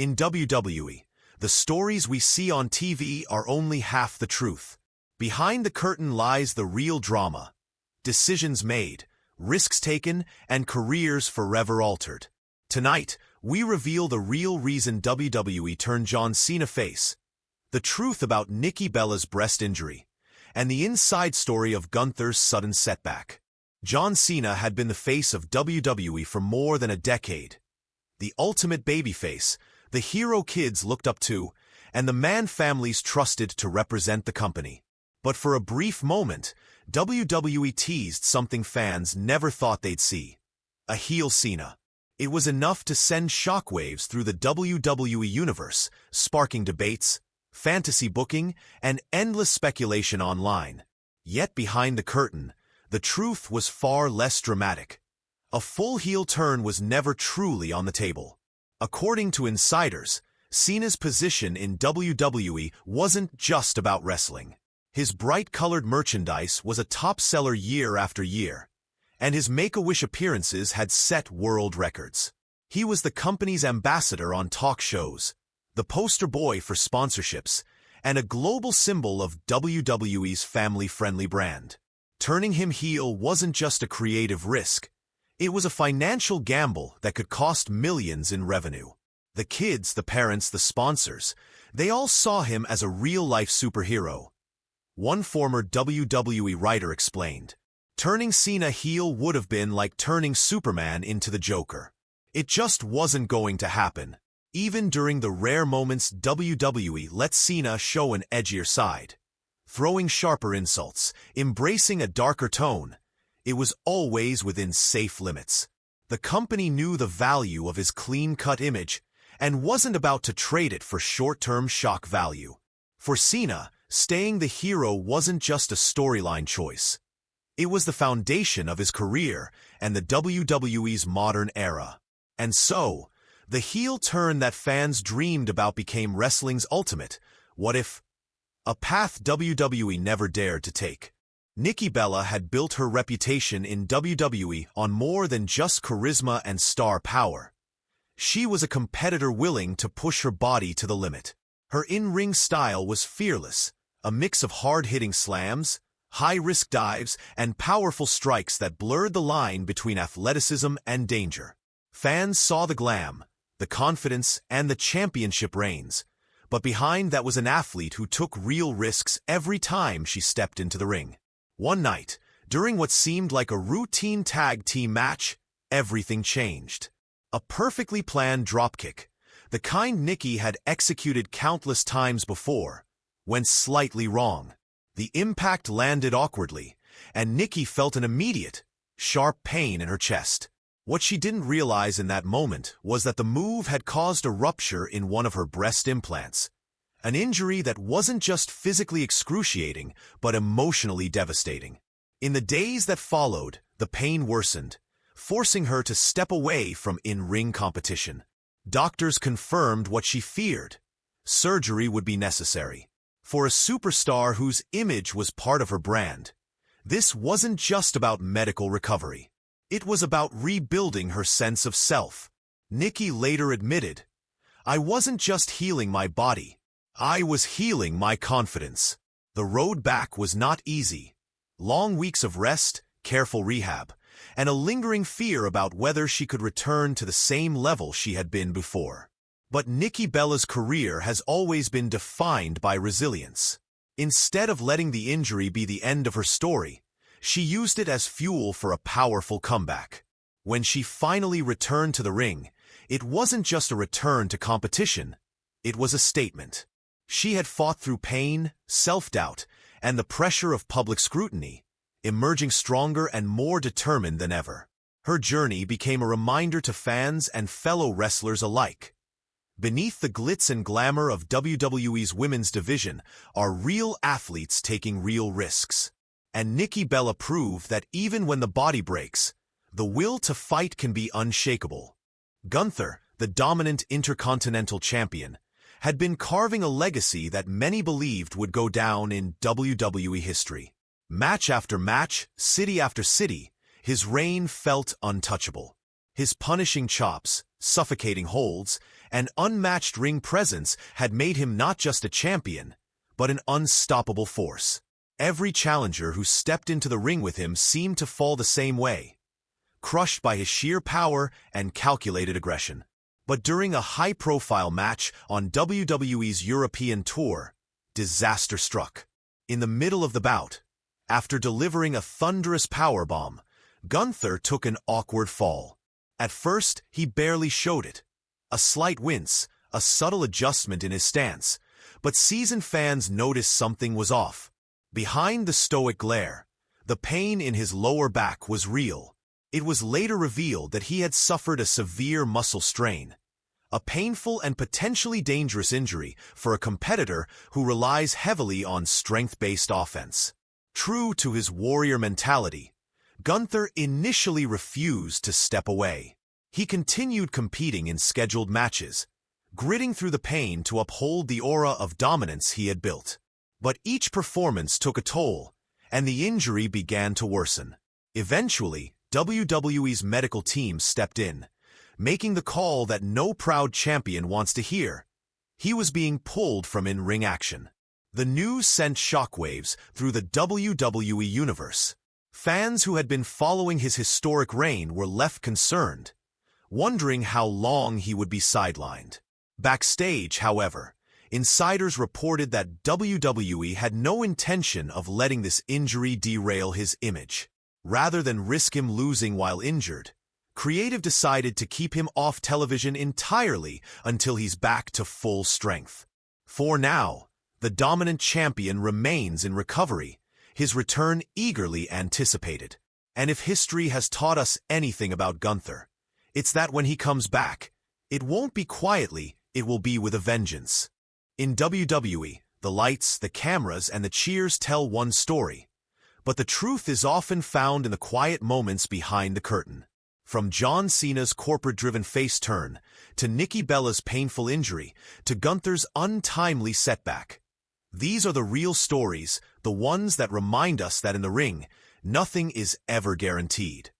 In WWE, the stories we see on TV are only half the truth. Behind the curtain lies the real drama. Decisions made, risks taken, and careers forever altered. Tonight, we reveal the real reason WWE turned John Cena face, the truth about Nikki Bella's breast injury, and the inside story of Gunther's sudden setback. John Cena had been the face of WWE for more than a decade. The ultimate babyface, the hero kids looked up to, and the man families trusted to represent the company. But for a brief moment, WWE teased something fans never thought they'd see: a heel Cena. It was enough to send shockwaves through the WWE universe, sparking debates, fantasy booking, and endless speculation online. Yet behind the curtain, the truth was far less dramatic. A full heel turn was never truly on the table. According to insiders, Cena's position in WWE wasn't just about wrestling. His bright-colored merchandise was a top seller year after year, and his Make-A-Wish appearances had set world records. He was the company's ambassador on talk shows, the poster boy for sponsorships, and a global symbol of WWE's family-friendly brand. Turning him heel wasn't just a creative risk. It was a financial gamble that could cost millions in revenue. The kids, the parents, the sponsors, they all saw him as a real-life superhero. One former WWE writer explained, "Turning Cena heel would have been like turning Superman into the Joker. It just wasn't going to happen." Even during the rare moments WWE let Cena show an edgier side, throwing sharper insults, embracing a darker tone, it was always within safe limits. The company knew the value of his clean-cut image and wasn't about to trade it for short-term shock value. For Cena, staying the hero wasn't just a storyline choice. It was the foundation of his career and the WWE's modern era. And so, the heel turn that fans dreamed about became wrestling's ultimate what if, a path WWE never dared to take. Nikki Bella had built her reputation in WWE on more than just charisma and star power. She was a competitor willing to push her body to the limit. Her in-ring style was fearless, a mix of hard-hitting slams, high-risk dives, and powerful strikes that blurred the line between athleticism and danger. Fans saw the glam, the confidence, and the championship reigns, but behind that was an athlete who took real risks every time she stepped into the ring. One night, during what seemed like a routine tag team match, everything changed. A perfectly planned dropkick, the kind Nikki had executed countless times before, went slightly wrong. The impact landed awkwardly, and Nikki felt an immediate, sharp pain in her chest. What she didn't realize in that moment was that the move had caused a rupture in one of her breast implants, an injury that wasn't just physically excruciating, but emotionally devastating. In the days that followed, the pain worsened, forcing her to step away from in-ring competition. Doctors confirmed what she feared: surgery would be necessary. For a superstar whose image was part of her brand, this wasn't just about medical recovery. It was about rebuilding her sense of self. Nikki later admitted, "I wasn't just healing my body. I was healing my confidence." The road back was not easy. Long weeks of rest, careful rehab, and a lingering fear about whether she could return to the same level she had been before. But Nikki Bella's career has always been defined by resilience. Instead of letting the injury be the end of her story, she used it as fuel for a powerful comeback. When she finally returned to the ring, it wasn't just a return to competition, it was a statement. She had fought through pain, self-doubt, and the pressure of public scrutiny, emerging stronger and more determined than ever. Her journey became a reminder to fans and fellow wrestlers alike. Beneath the glitz and glamour of WWE's women's division are real athletes taking real risks. And Nikki Bella proved that even when the body breaks, the will to fight can be unshakable. Gunther, the dominant Intercontinental Champion, had been carving a legacy that many believed would go down in WWE history. Match after match, city after city, his reign felt untouchable. His punishing chops, suffocating holds, and unmatched ring presence had made him not just a champion, but an unstoppable force. Every challenger who stepped into the ring with him seemed to fall the same way, crushed by his sheer power and calculated aggression. But during a high-profile match on WWE's European tour, disaster struck. In the middle of the bout, after delivering a thunderous powerbomb, Gunther took an awkward fall. At first, he barely showed it. A slight wince, a subtle adjustment in his stance, but seasoned fans noticed something was off. Behind the stoic glare, the pain in his lower back was real. It was later revealed that he had suffered a severe muscle strain, a painful and potentially dangerous injury for a competitor who relies heavily on strength-based offense. True to his warrior mentality, Gunther initially refused to step away. He continued competing in scheduled matches, gritting through the pain to uphold the aura of dominance he had built. But each performance took a toll, and the injury began to worsen. Eventually, WWE's medical team stepped in, making the call that no proud champion wants to hear. He was being pulled from in-ring action. The news sent shockwaves through the WWE universe. Fans who had been following his historic reign were left concerned, wondering how long he would be sidelined. Backstage, however, insiders reported that WWE had no intention of letting this injury derail his image. Rather than risk him losing while injured, creative decided to keep him off television entirely until he's back to full strength. For now, the dominant champion remains in recovery, his return eagerly anticipated. And if history has taught us anything about Gunther, it's that when he comes back, it won't be quietly, it will be with a vengeance. In WWE, the lights, the cameras, and the cheers tell one story, but the truth is often found in the quiet moments behind the curtain. From John Cena's corporate-driven face turn, to Nikki Bella's painful injury, to Gunther's untimely setback. These are the real stories, the ones that remind us that in the ring, nothing is ever guaranteed.